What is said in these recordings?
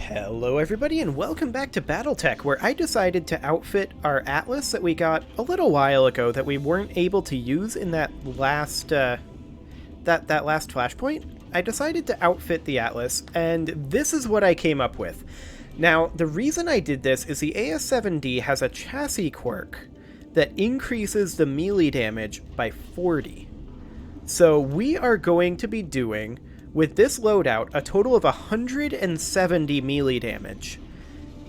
Hello everybody and welcome back to BattleTech, where I decided to outfit our Atlas that we got a little while ago that we weren't able to use in that last that last flashpoint. I decided to outfit the Atlas, and this is what I came up with. Now, the reason I did this is the AS7D has a chassis quirk that increases the melee damage by 40. So we are going to be doing, with this loadout, a total of 170 melee damage.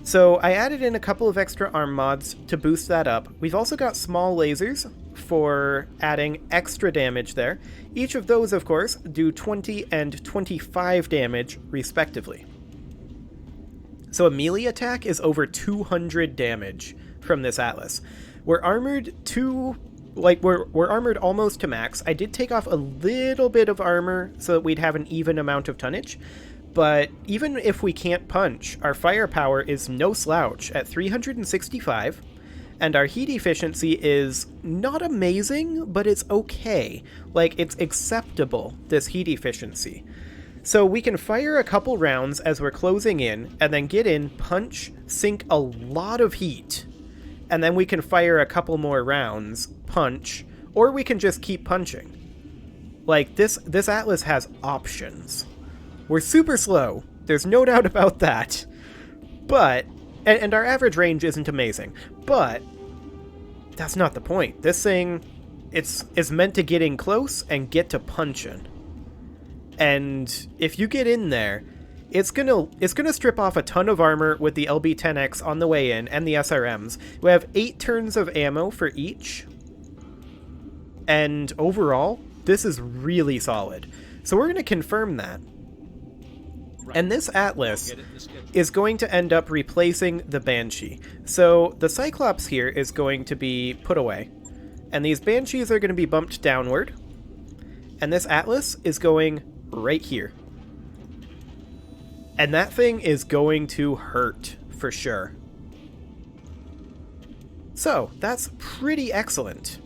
So I added in a couple of extra arm mods to boost that up. We've also got small lasers for adding extra damage there. Each of those, of course, do 20 and 25 damage, respectively. So a melee attack is over 200 damage from this Atlas. We're armored to... we're armored almost to max. I did take off a little bit of armor so that we'd have an even amount of tonnage, but even if we can't punch, our firepower is no slouch at 365, and our heat efficiency is not amazing, but it's okay. Like, it's acceptable, this heat efficiency. So we can fire a couple rounds as we're closing in, and then get in, punch, sink a lot of heat, and then we can fire a couple more rounds, punch, or we can just keep punching. Like, this Atlas has options. We're super slow, there's no doubt about that, but, and our average range isn't amazing, but that's not the point. This thing, it's meant to get in close and get to punching. And if you get in there, it's gonna strip off a ton of armor with the LB-10X on the way in, and the SRMs. We have 8 turns of ammo for each, and overall, this is really solid. So we're gonna confirm that. And this Atlas is going to end up replacing the Banshee. So the Cyclops here is going to be put away, and these Banshees are going to be bumped downward, and this Atlas is going right here. And that thing is going to hurt, for sure. So, that's pretty excellent.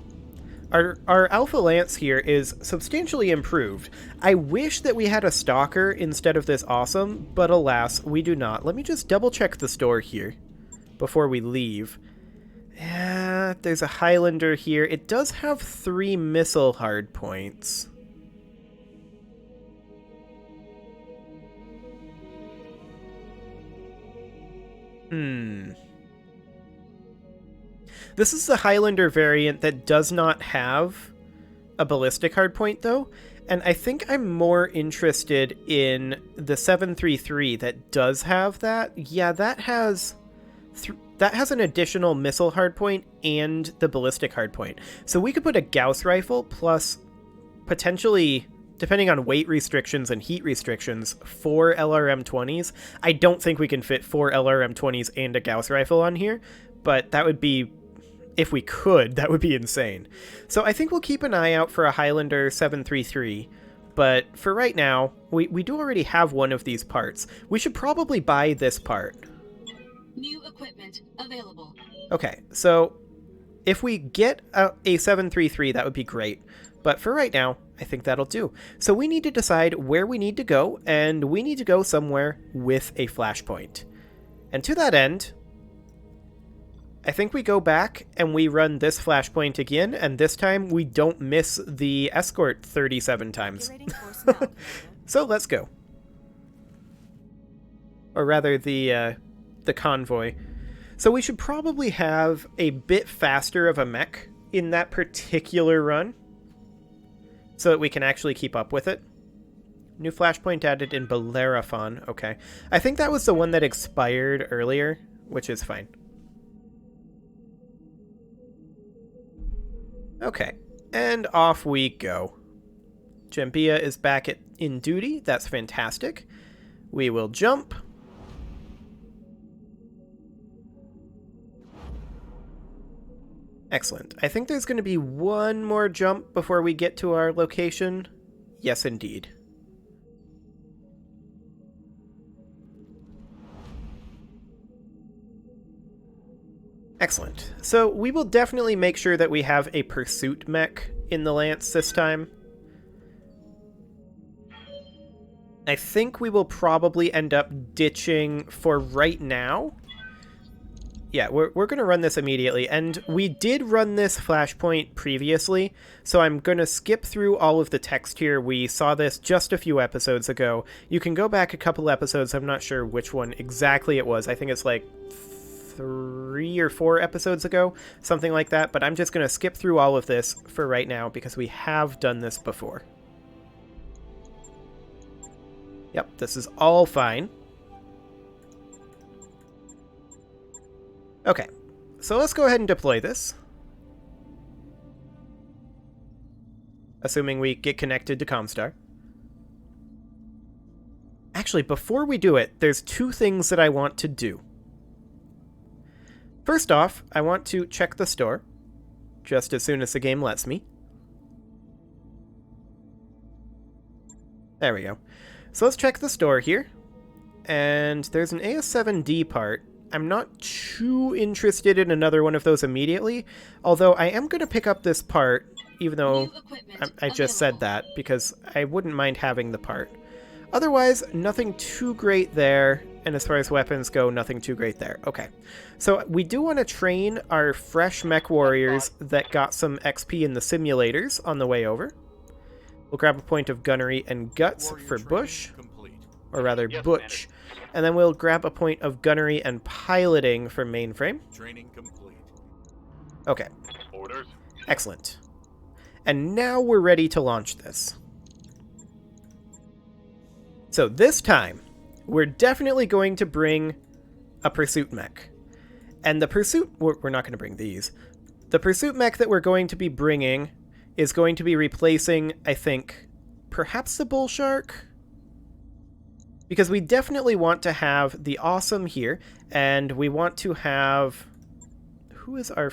Our Alpha Lance here is substantially improved. I wish that we had a Stalker instead of this awesome, but alas, we do not. Let me just double check the store here before we leave. Yeah, there's a Highlander here. It does have 3 missile hardpoints. This is the Highlander variant that does not have a ballistic hardpoint, though, and I think I'm more interested in the 733 that does have that. Yeah, that has an additional missile hardpoint and the ballistic hardpoint. So we could put a Gauss rifle plus potentially, depending on weight restrictions and heat restrictions, 4 LRM-20s. I don't think we can fit 4 LRM-20s and a Gauss rifle on here, but that would be, if we could, that would be insane. So I think we'll keep an eye out for a Highlander 733, but for right now, we do already have one of these parts. We should probably buy this part. New equipment available. Okay, so if we get a 733, that would be great. But for right now, I think that'll do. So we need to decide where we need to go, and we need to go somewhere with a flashpoint. And to that end, I think we go back and we run this flashpoint again, and this time we don't miss the escort 37 times. So let's go. Or rather, the convoy. So we should probably have a bit faster of a mech in that particular run, so that we can actually keep up with it. New flashpoint added in Bellerophon. Okay. I think that was the one that expired earlier, which is fine. Okay. And off we go. Jambia is back in duty. That's fantastic. We will jump. Excellent. I think there's going to be one more jump before we get to our location. Yes, indeed. Excellent. So we will definitely make sure that we have a pursuit mech in the Lance this time. I think we will probably end up ditching for right now. Yeah, we're going to run this immediately, and we did run this flashpoint previously, so I'm going to skip through all of the text here. We saw this just a few episodes ago. You can go back a couple episodes. I'm not sure which one exactly it was. I think it's like 3 or 4 episodes ago, something like that, but I'm just going to skip through all of this for right now because we have done this before. Yep, this is all fine. Okay, so let's go ahead and deploy this. Assuming we get connected to Comstar. Actually, before we do it, there's 2 things that I want to do. First off, I want to check the store, just as soon as the game lets me. There we go. So let's check the store here. And there's an AS7D part. I'm not too interested in another one of those immediately, although I am going to pick up this part, even though I just said that, because I wouldn't mind having the part. Otherwise, nothing too great there, and as far as weapons go, nothing too great there. Okay, so we do want to train our fresh mech warriors that got some XP in the simulators on the way over. We'll grab a point of gunnery and guts for Bush, or rather Butch, and then we'll grab a point of gunnery and piloting for mainframe. Training complete. Okay. Orders. Excellent. And now we're ready to launch this. So this time, we're definitely going to bring a pursuit mech. And the pursuit... We're not going to bring these. The pursuit mech that we're going to be bringing is going to be replacing, I think, perhaps the Bull Shark? Because we definitely want to have the Awesome here, and we want to have... Who is our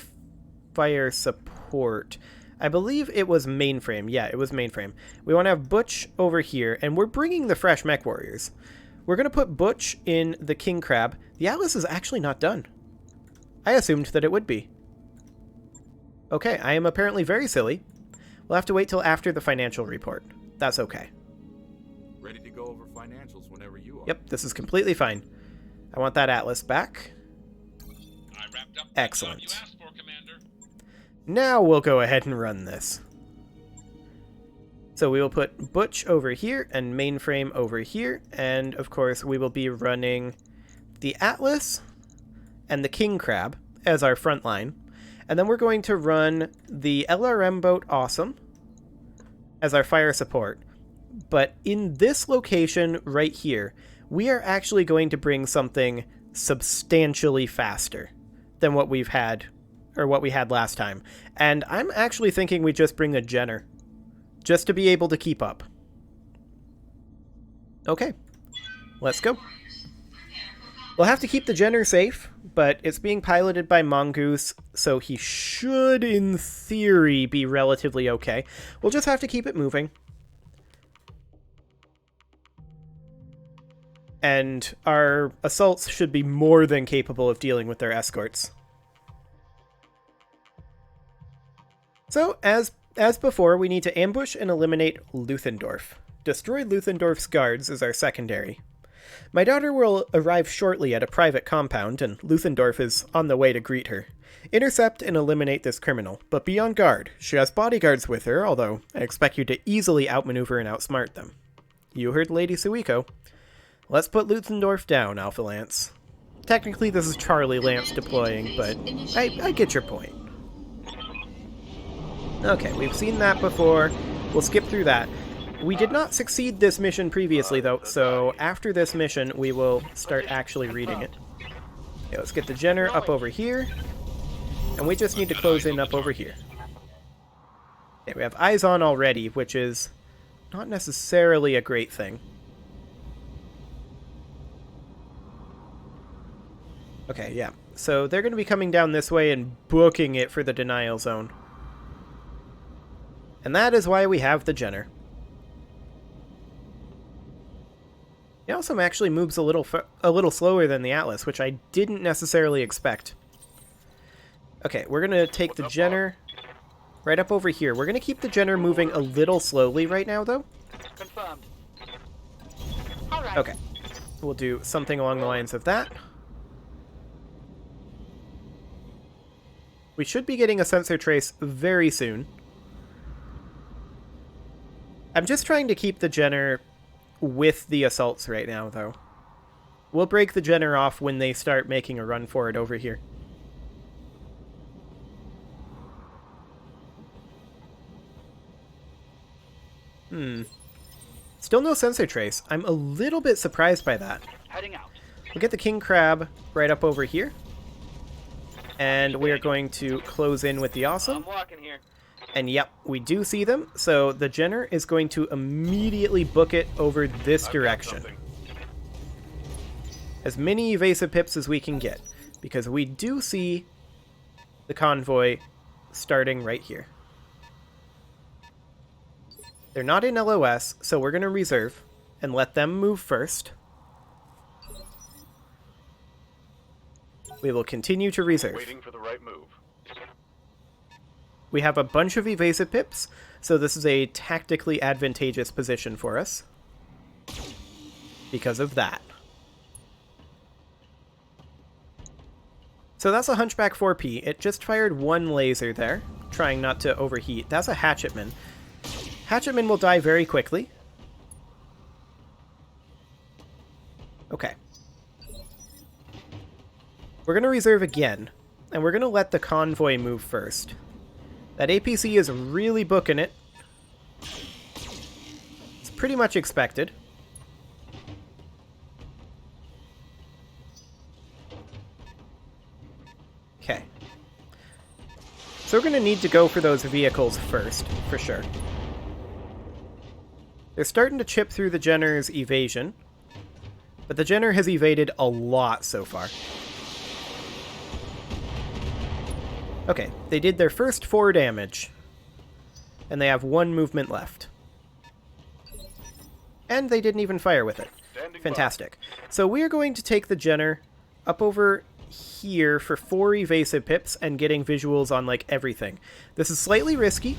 fire support? I believe it was Mainframe. Yeah, it was Mainframe. We want to have Butch over here, and we're bringing the fresh mech warriors. We're going to put Butch in the King Crab. The Atlas is actually not done. I assumed that it would be. Okay, I am apparently very silly. We'll have to wait till after the financial report. That's okay. Ready to go over financials whenever you are. Yep, this is completely fine. I want that Atlas back. I wrapped up Excellent. the job you asked for, Commander. Now we'll go ahead and run this. So we will put Butch over here and Mainframe over here, and of course we will be running the Atlas and the King Crab as our front line. And then we're going to run the LRM boat Awesome as our fire support. But in this location right here, we are actually going to bring something substantially faster than what we've had, or what we had last time. And I'm actually thinking we just bring a Jenner, just to be able to keep up. Okay, let's go. We'll have to keep the Jenner safe, but it's being piloted by Mongoose, so he should, in theory, be relatively okay. We'll just have to keep it moving. And our assaults should be more than capable of dealing with their escorts. So, as before, we need to ambush and eliminate Luthendorf. Destroy Luthendorf's guards is our secondary. My daughter will arrive shortly at a private compound, and Luthendorf is on the way to greet her. Intercept and eliminate this criminal, but be on guard. She has bodyguards with her, although I expect you to easily outmaneuver and outsmart them. You heard Lady Suiko. Let's put Luthendorf down, Alpha Lance. Technically this is Charlie Lance deploying, but I get your point. Okay, we've seen that before. We'll skip through that. We did not succeed this mission previously, though, so after this mission, we will start actually reading it. Okay, let's get the Jenner up over here, and we just need to close in up over here. Okay, we have eyes on already, which is not necessarily a great thing. Okay, yeah. So they're going to be coming down this way and booking it for the denial zone. And that is why we have the Jenner. The Awesome actually moves a little slower than the Atlas, which I didn't necessarily expect. Okay, we're going to take the Jenner right up over here. We're going to keep the Jenner moving a little slowly right now, though. Confirmed. Okay. We'll do something along the lines of that. We should be getting a sensor trace very soon. I'm just trying to keep the Jenner with the assaults right now, though. We'll break the Jenner off when they start making a run for it over here. Still no sensor trace. I'm a little bit surprised by that. Heading out. We'll get the king crab right up over here. And we are going to close in with the awesome. I'm walking here. And yep, we do see them. So the Jenner is going to immediately book it over this direction. As many evasive pips as we can get. Because we do see the convoy starting right here. They're not in LOS, so we're going to reserve and let them move first. We will continue to reserve. Waiting for the right move. We have a bunch of evasive pips, so this is a tactically advantageous position for us. Because of that. So that's a Hunchback 4P. It just fired one laser there, trying not to overheat. That's a Hatchetman. Hatchetman will die very quickly. Okay. We're going to reserve again, and we're going to let the convoy move first. That APC is really booking it. It's pretty much expected. Okay. So we're going to need to go for those vehicles first, for sure. They're starting to chip through the Jenner's evasion, but the Jenner has evaded a lot so far. Okay, they did their first 4 damage, and they have 1 movement left. And they didn't even fire with it. Fantastic. So we are going to take the Jenner up over here for 4 evasive pips and getting visuals on, like, everything. This is slightly risky,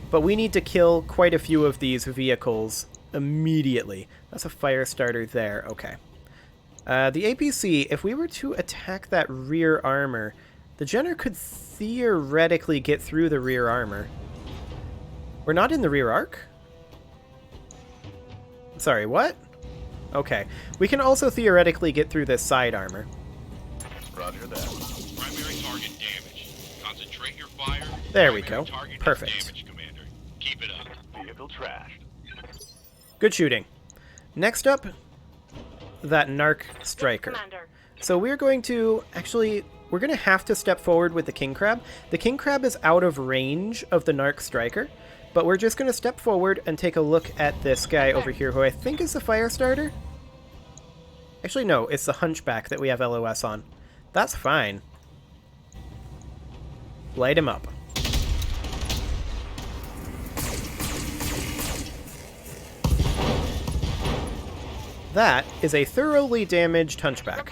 but we need to kill quite a few of these vehicles immediately. That's a fire starter there. Okay. The APC, if we were to attack that rear armor, the Jenner could theoretically get through the rear armor. We're not in the rear arc? Sorry, what? Okay. We can also theoretically get through this side armor. Roger that. Primary target damage. Concentrate your fire. There we go. Primary target Perfect. damage, Commander. Keep it up. Vehicle trashed. Good shooting. Next up, that Narc Striker. So we're going to, actually, we're going to have to step forward with the King Crab. The King Crab is out of range of the Narc Striker, but we're just going to step forward and take a look at this guy over here, who I think is the fire starter. Actually, no, it's the Hunchback that we have LOS on. That's fine. Light him up. That is a thoroughly damaged Hunchback.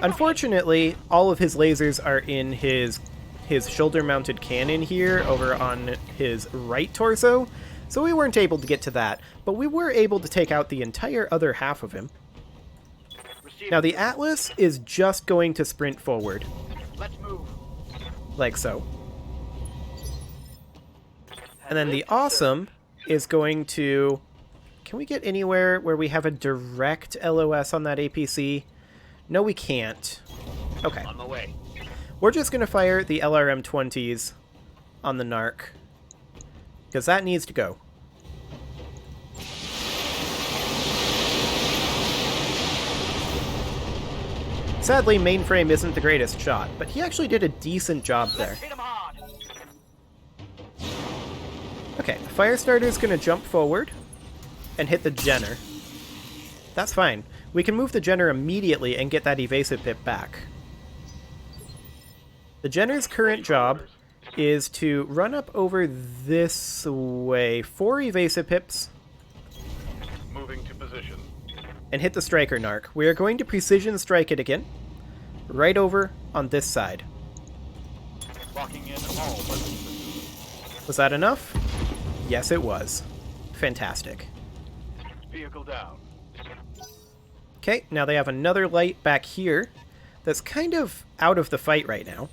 Unfortunately, all of his lasers are in his shoulder-mounted cannon here over on his right torso, so we weren't able to get to that, but we were able to take out the entire other half of him. Now the Atlas is just going to sprint forward. Let's move. Like so. And then the Awesome is going to... Can we get anywhere where we have a direct LOS on that APC? No, we can't. Okay. On the way. We're just going to fire the LRM-20s on the Narc, because that needs to go. Sadly, Mainframe isn't the greatest shot, but he actually did a decent job there. Hit him hard. Okay, the Firestarter is going to jump forward and hit the Jenner. That's fine. We can move the Jenner immediately and get that evasive pip back. The Jenner's current job is to run up over this way, 4 evasive pips, Moving to position. and hit the Striker Narc. We are going to precision strike it again, right over on this side. Locking in all weapon systems. Was that enough? Yes, it was. Fantastic. Vehicle down. Okay, now they have another light back here that's kind of out of the fight right now.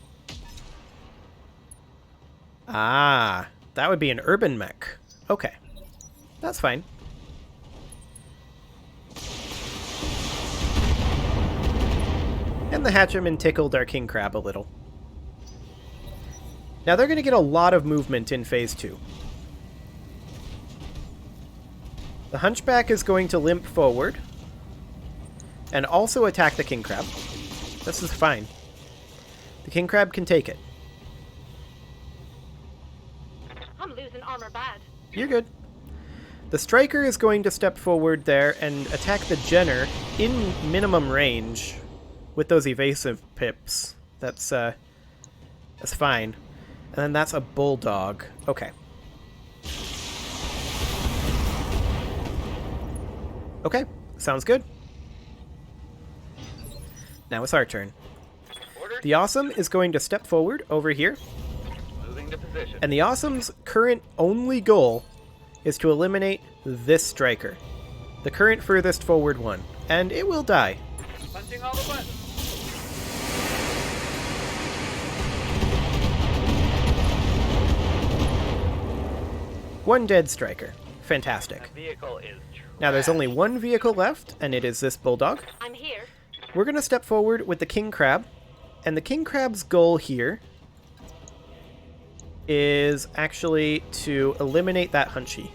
Ah, that would be an urban mech. Okay, that's fine. And the Hatcherman tickled our King Crab a little. Now they're going to get a lot of movement in Phase 2. The Hunchback is going to limp forward and also attack the King Crab. This is fine. The King Crab can take it. I'm losing armor bad. You're good. The Striker is going to step forward there and attack the Jenner in minimum range with those evasive pips. That's fine. And then that's a Bulldog. Okay. Okay, sounds good. Now it's our turn. Order. The Awesome is going to step forward over here. Moving to position. And the Awesome's current only goal is to eliminate this Striker. The current furthest forward one. And it will die. Punching all the buttons. One dead Striker. Fantastic. That vehicle is Now there's only one vehicle left, and it is this Bulldog. I'm here. We're going to step forward with the King Crab. And the King Crab's goal here is actually to eliminate that Hunchy.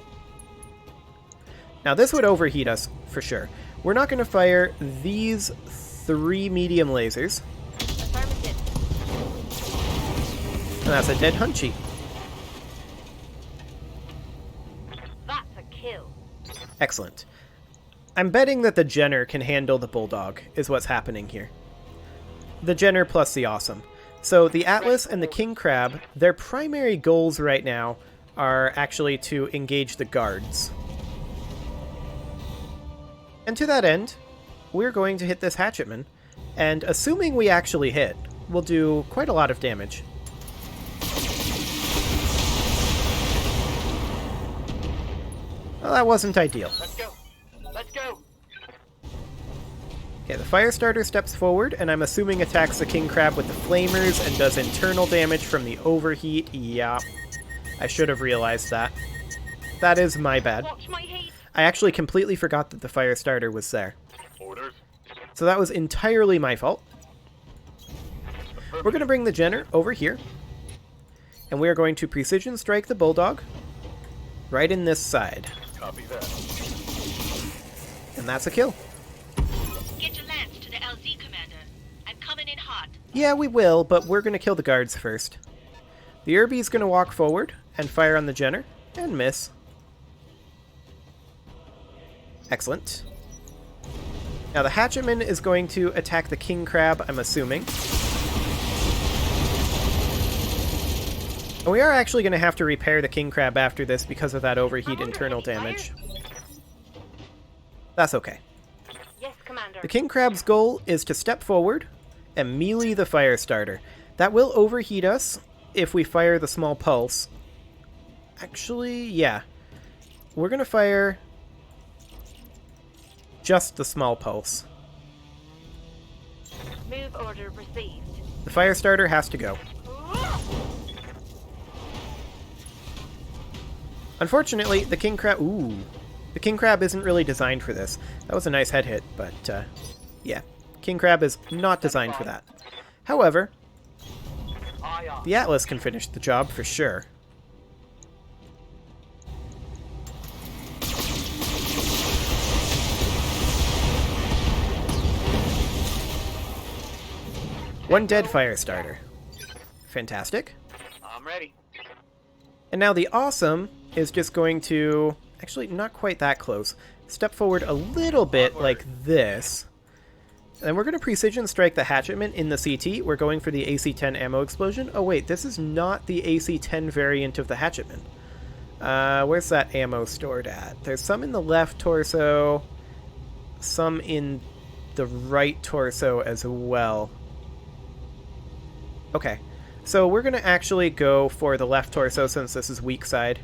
Now this would overheat us, for sure. We're not going to fire these 3 medium lasers. Affirmative. And that's a dead Hunchy. That's a kill. Excellent. I'm betting that the Jenner can handle the Bulldog, is what's happening here. The Jenner plus the Awesome. So the Atlas and the King Crab, their primary goals right now are actually to engage the guards. And to that end, we're going to hit this Hatchetman, and assuming we actually hit, we'll do quite a lot of damage. Well, that wasn't ideal. Let's go. Let's go. Okay, the Firestarter steps forward, and I'm assuming attacks the King Crab with the Flamers and does internal damage from the overheat. Yeah, I should have realized that. That is my bad. Watch my heat. I actually completely forgot that the Firestarter was there. Orders. So that was entirely my fault. We're going to bring the Jenner over here, and we are going to precision strike the Bulldog right in this side. Copy that. And that's a kill. Get your lance to the LZ, Commander. I'm coming in hot. Yeah, we will, but we're going to kill the guards first. The Irby's going to walk forward and fire on the Jenner, and miss. Excellent. Now the Hatchetman is going to attack the King Crab, I'm assuming. And we are actually going to have to repair the King Crab after this because of that overheat internal damage. That's okay. Yes, Commander. The King Crab's goal is to step forward and melee the Firestarter. That will overheat us if we fire the small pulse. Actually, yeah. We're going to fire just the small pulse. Move order received. The Firestarter has to go. Unfortunately, the King Crab... Ooh. The King Crab isn't really designed for this. That was a nice head hit, but, yeah. King Crab is not designed for that. However, the Atlas can finish the job for sure. One dead Firestarter. Fantastic. I'm ready. And now the Awesome is just going to... Actually, not quite that close. Step forward a little bit like this. And we're going to precision strike the Hatchetman in the CT. We're going for the AC-10 ammo explosion. Oh wait, this is not the AC-10 variant of the Hatchetman. Where's that ammo stored at? There's some in the left torso. Some in the right torso as well. Okay, so we're going to actually go for the left torso since this is weak side.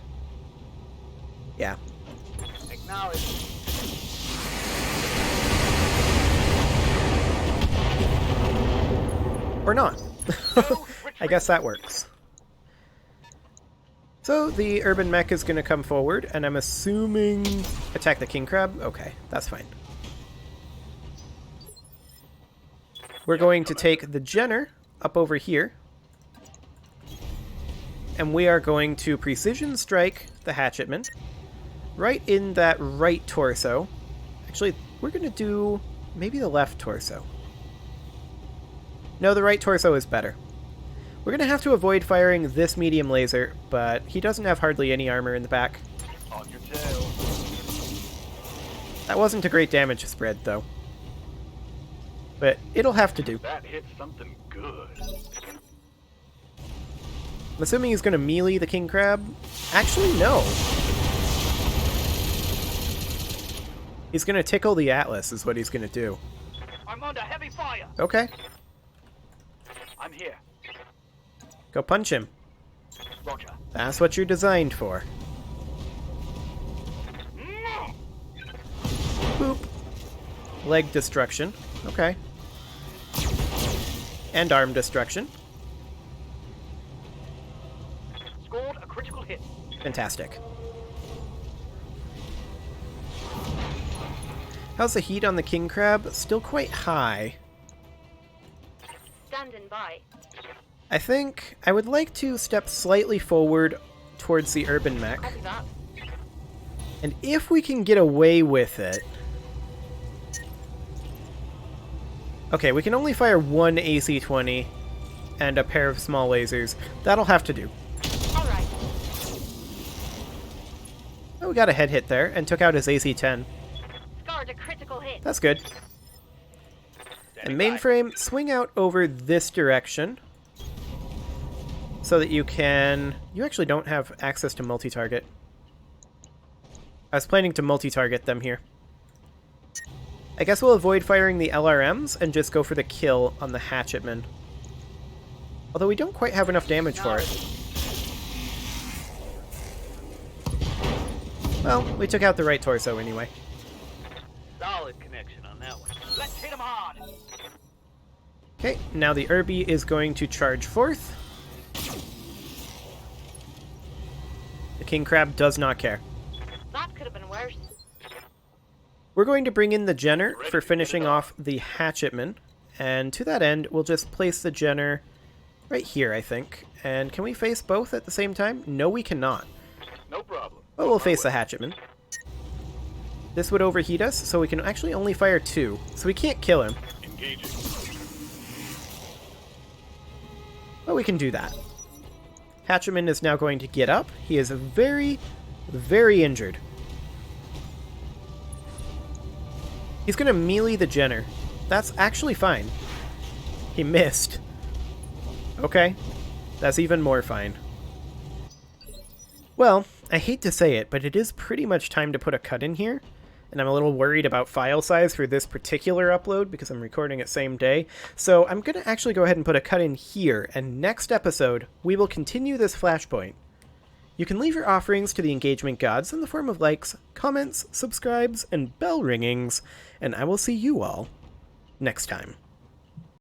Yeah. Acknowledge. Or not. I guess that works. So the urban mech is going to come forward, and I'm assuming attack the king crab? Okay, that's fine. We're going to take the Jenner up over here, and we are going to precision strike the hatchetman right in that right torso. Actually, we're going to do maybe the left torso. No, the right torso is better. We're going to have to avoid firing this medium laser, but he doesn't have hardly any armor in the back. On your tail. That wasn't a great damage spread, though. But it'll have to do. That hit something good. I'm assuming he's going to melee the king crab. Actually, no. He's going to tickle the Atlas, is what he's going to do. I'm under heavy fire. Okay. I'm here. Go punch him. Roger. That's what you're designed for. Boop. Leg destruction. Okay. And arm destruction. Scored a critical hit. Fantastic. How's the heat on the king crab? Still quite high. Standing by. I think I would like to step slightly forward towards the urban mech. Copy that. And if we can get away with it... Okay, we can only fire one AC-20 and a pair of small lasers. That'll have to do. Alright. Oh, we got a head hit there and took out his AC-10. Scored a critical hit. That's good. And mainframe, swing out over this direction so that you can... You actually don't have access to multi-target. I was planning to multi-target them here. I guess we'll avoid firing the LRMs and just go for the kill on the hatchetman. Although we don't quite have enough damage for it. Well, we took out the right torso anyway. Solid connection on that one. Let's hit him hard. Okay, now the Irby is going to charge forth. The king crab does not care. That could have been worse. We're going to bring in the Jenner for finishing off the hatchetman. And to that end, we'll just place the Jenner right here, I think. And can we face both at the same time? No, we cannot. No problem. But we'll face the hatchetman. This would overheat us, so we can actually only fire two. So we can't kill him. Engaging. But we can do that. Hatchetman is now going to get up. He is very, very injured. He's going to melee the Jenner. That's actually fine. He missed. Okay. That's even more fine. Well, I hate to say it, but it is pretty much time to put a cut in here. And I'm a little worried about file size for this particular upload because I'm recording it same day. So I'm going to actually go ahead and put a cut in here, and next episode, we will continue this flashpoint. You can leave your offerings to the engagement gods in the form of likes, comments, subscribes, and bell ringings, and I will see you all next time.